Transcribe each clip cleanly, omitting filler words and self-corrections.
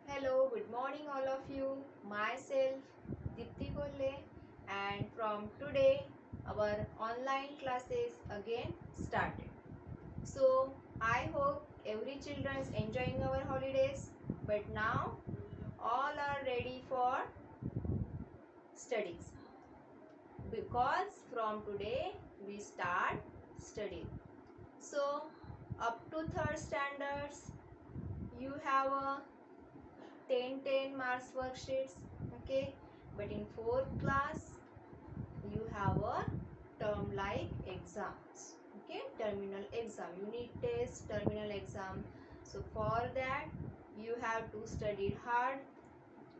Hello, good morning all of you. Myself Dipti Kolle, and from today our online classes again started. So I hope every children is enjoying our holidays, but now all are ready for studies because from today we start studying. So up to third standards you have a 10 marks worksheets, okay, but in fourth class you have a term like exams, okay, terminal exam, unit test, terminal exam. So for that you have to study hard.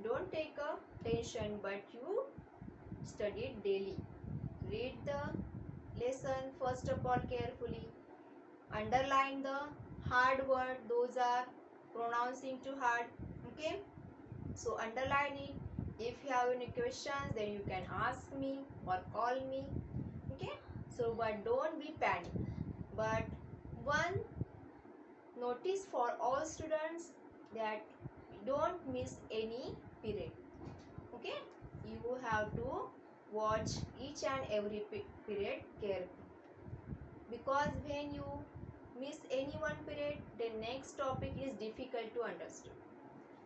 Don't take a tension, but you study daily. Read the lesson first of all carefully. Underline the hard word, those are pronouncing too hard, okay. So underline it. If you have any questions, then you can ask me or call me, okay. So but don't be panic. But one notice for all students, that don't miss any period, okay. You have to watch each and every period carefully, because when you miss any one period, the next topic is difficult to understand.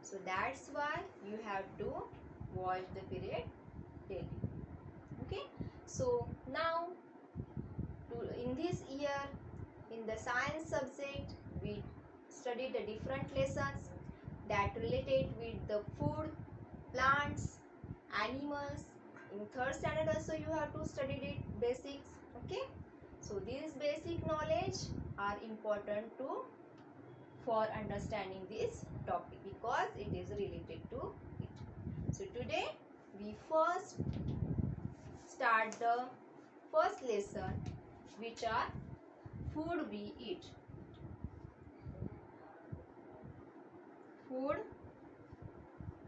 So that's why you have to watch the period daily, okay. So now in this year, in the science subject, we studied the different lessons that related with the food, plants, animals. In third standard also you have to study the basics, okay. So these basic knowledge are important to for understanding this topic because it is related to it. So today we first start the first lesson, which are food we eat. Food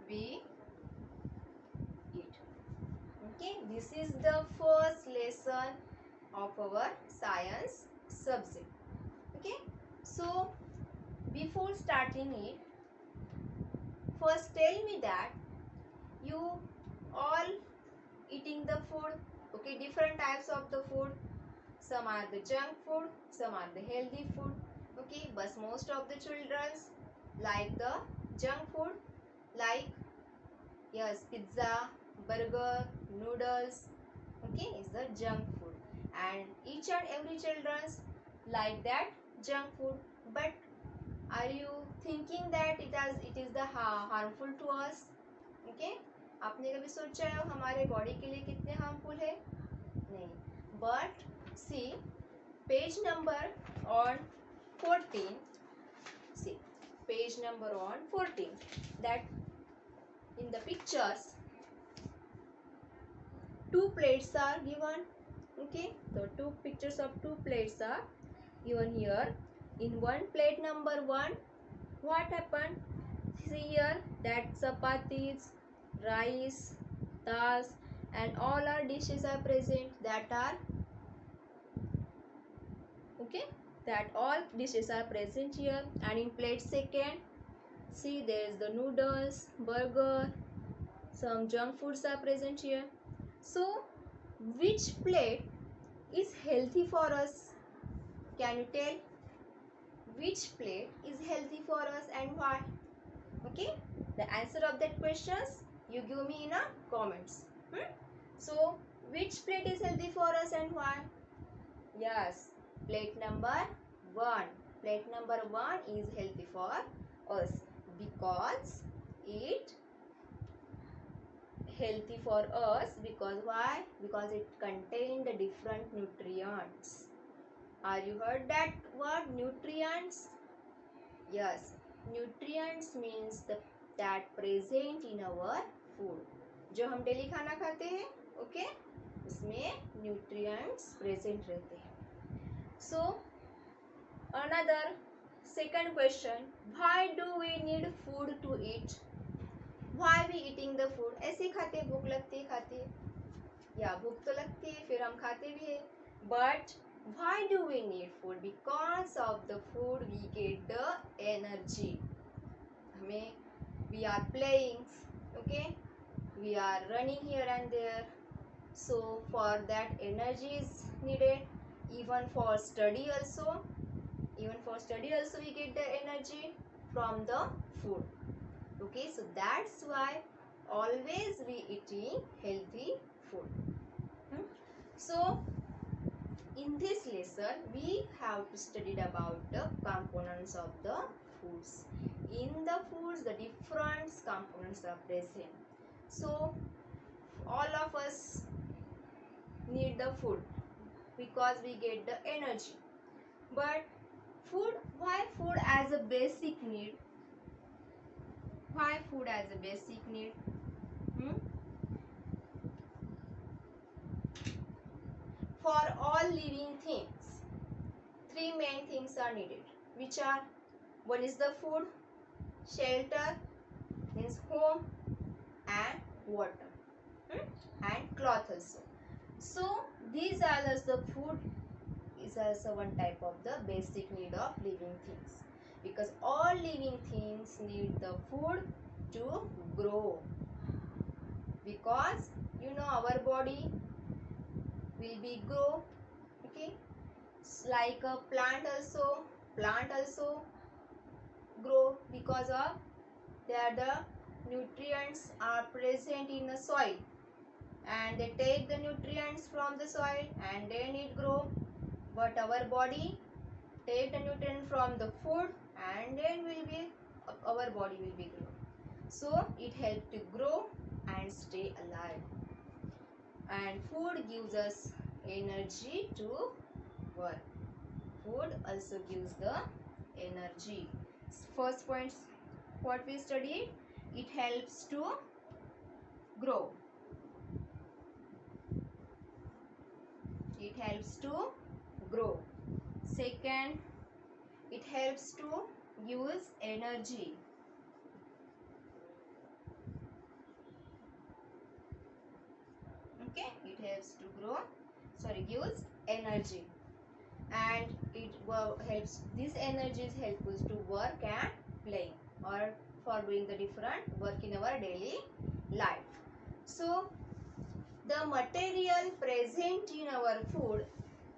we eat. Okay, this is the first lesson of our science subject. Okay, so before starting it, first tell me that you all eating the food, okay, different types of the food. Some are the junk food, some are the healthy food, okay, but most of the children like the junk food, like yes, pizza, burger, noodles, okay, is the junk food, and each and every children like that junk food. But are you thinking that it is the harmful to us, okay? आपने कभी सोचा है हमारे body के लिए कितने harmful है? नहीं. But see page number on 14. See page number on 14, that in the pictures two plates are given, okay. So two pictures of two plates are given here. In one plate number 1, what happened? See here that chapatis, rice, dal, and all our dishes are present, that are okay, that all dishes are present here. And in plate second, see there is the noodles, burger, some junk foods are present here. So which plate is healthy for us? Can you tell which plate is healthy for us and why? Okay, the answer of that questions you give me in a comments. So which plate is healthy for us and why? Yes, plate number 1. Plate number 1 is healthy for us because it healthy for us because why? Because it contains the different nutrients. Are you heard that word nutrients? Yes, nutrients means that present in our food. जो हम daily खाना खाते हैं, okay, उसमें nutrients present रहते हैं. So another second question, why do we need food to eat? Why we eating the food? ऐसे खाते, भूख लगती है खाते, या भूख तो लगती है फिर हम खाते भी है. But why do we need food? Because of the food we get the energy. हमें we are playing, okay, we are running here and there. So for that energy is needed. Even for study also, we get the energy from the food. Okay, so that's why always we eating healthy food. So in this lesson we have to study about the components of the foods. In the foods the different components are present. So all of us need the food because we get the energy. But food, why food as a basic need? Why food as a basic need? For all living things, three main things are needed, which are, one is the food, shelter, means home, and water, and cloth also. So these are the food is also one type of the basic need of living things, because all living things need the food to grow, because you know our body will be grow, okay, like a plant also grow because of there the nutrients are present in the soil, and they take the nutrients from the soil and then it grow. But our body take the nutrient from the food and then our body will be grow. So it helps to grow and stay alive. And food gives us energy to work. Food also gives the energy. First point, what we studied, it helps to grow. It helps to grow. Second, it helps to use energy. Okay, it helps to grow, gives energy, and it helps, this energy is helpful to work and playing, or for doing the different work in our daily life. So the material present in our food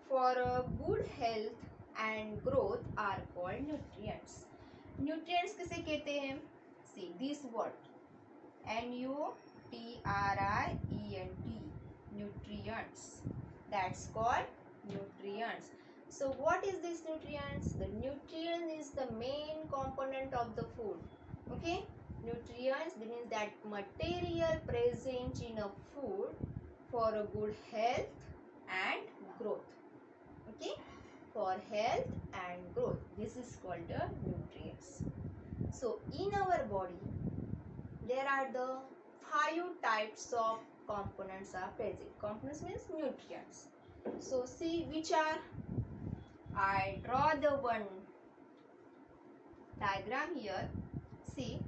for good health and growth are called nutrients. Nutrients किसे कहते हैं? See this word, N-U-T-R-I-E-N-T, nutrients. That's called nutrients. So what is this nutrients? The nutrient is the main component of the food. Okay, nutrients means that material present in a food for a good health and growth. Okay, for health and growth, this is called the nutrients. So in our body there are the 5 types of components are present. Components means nutrients. So see which are, I draw the one diagram here. See,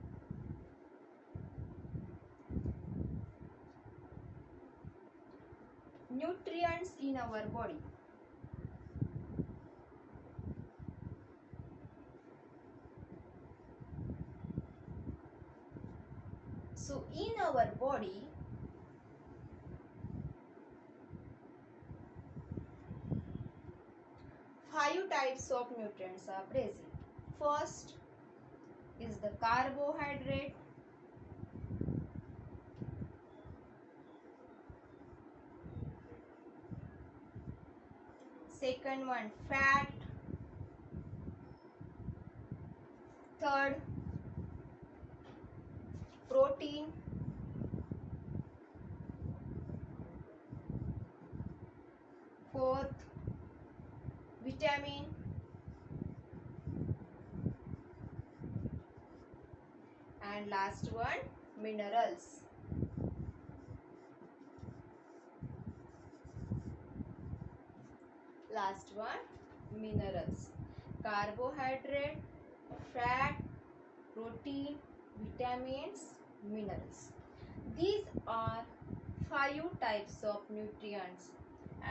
nutrients in our body. So in our body five types of nutrients are present. First is the carbohydrate. Second one, fat. Third, protein. Fourth, vitamin. And last one, minerals. Last one, minerals. Carbohydrate, fat, protein, vitamins, minerals. These are 5 types of nutrients,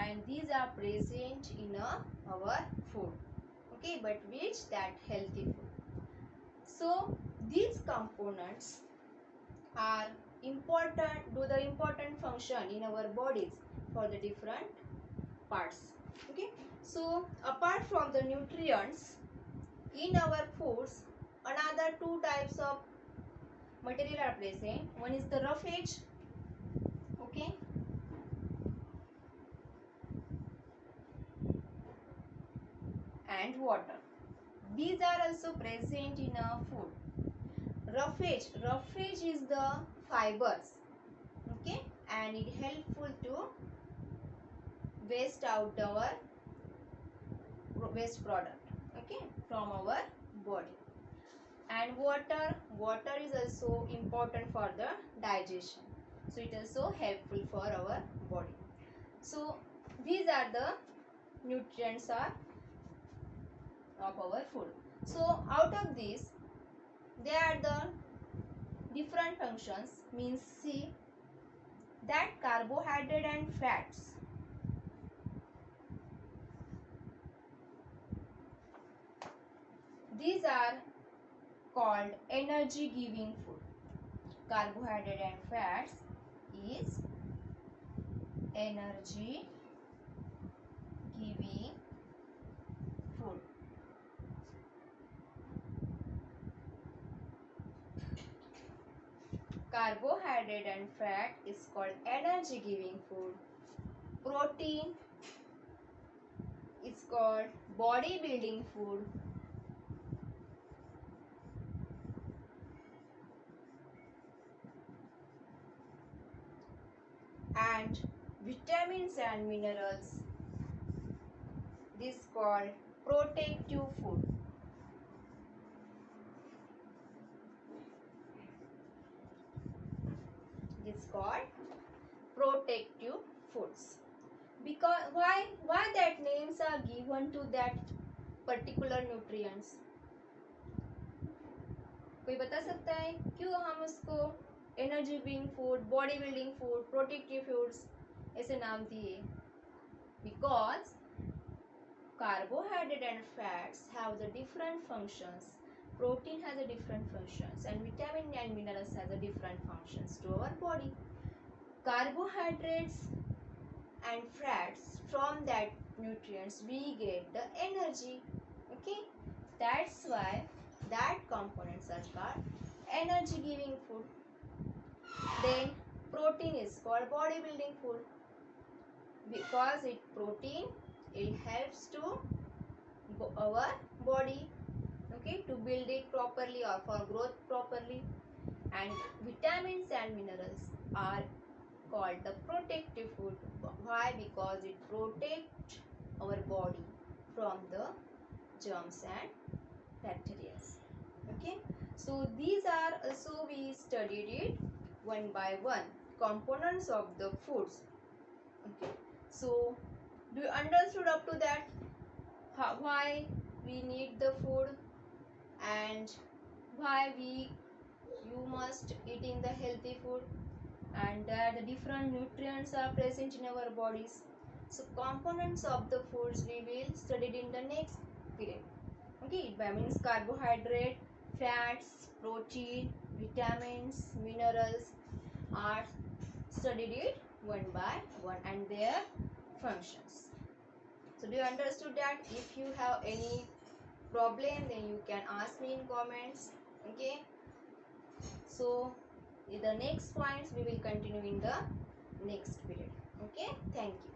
and these are present in our food. Okay, but which? That healthy food. So these components are important, do the important function in our bodies for the different parts. Okay, so apart from the nutrients in our foods, another two types of material are present. One is the roughage, okay, and water. These are also present in a food. Roughage is the fibers, okay, and it helpful to waste out our waste product, okay, from our body. And water is also important for the digestion, so it is also helpful for our body. So these are the nutrients are of our food. So out of these, they are the different functions, means see that carbohydrate and fats, these are called energy giving food. Carbohydrate and fats is energy giving food. Carbohydrate and fat is called energy giving food. Protein is called body building food. And vitamins and minerals, this called protective food. This called protective foods. Because why that names are given to that particular nutrients? कोई बता सकता है क्यों हम उसको energy building food, body building food, protective foods ऐसे नाम दिए? Because carbohydrate and fats have the different functions. Protein has a different functions and vitamin and minerals has a different functions to our body. Carbohydrates and fats, from that nutrients we get the energy, okay, that's why that components are called energy giving food. Then protein is called body building food, because it helps to our body, okay, to build it properly or for growth properly. And vitamins and minerals are called the protective food. Why? Because it protects our body from the germs and bacteria. Okay, so these are also we studied it one by one, components of the foods. Okay, so do you understood up to that why we need the food and why you must eating the healthy food, and the different nutrients are present in our bodies. So components of the foods we will study in the next period. Okay, that means carbohydrate, fats, protein, vitamins, minerals are studied it one by one and their functions. So do you understood that? If you have any problem, then you can ask me in comments. Okay, so the next points we will continue in the next period. Okay, thank you.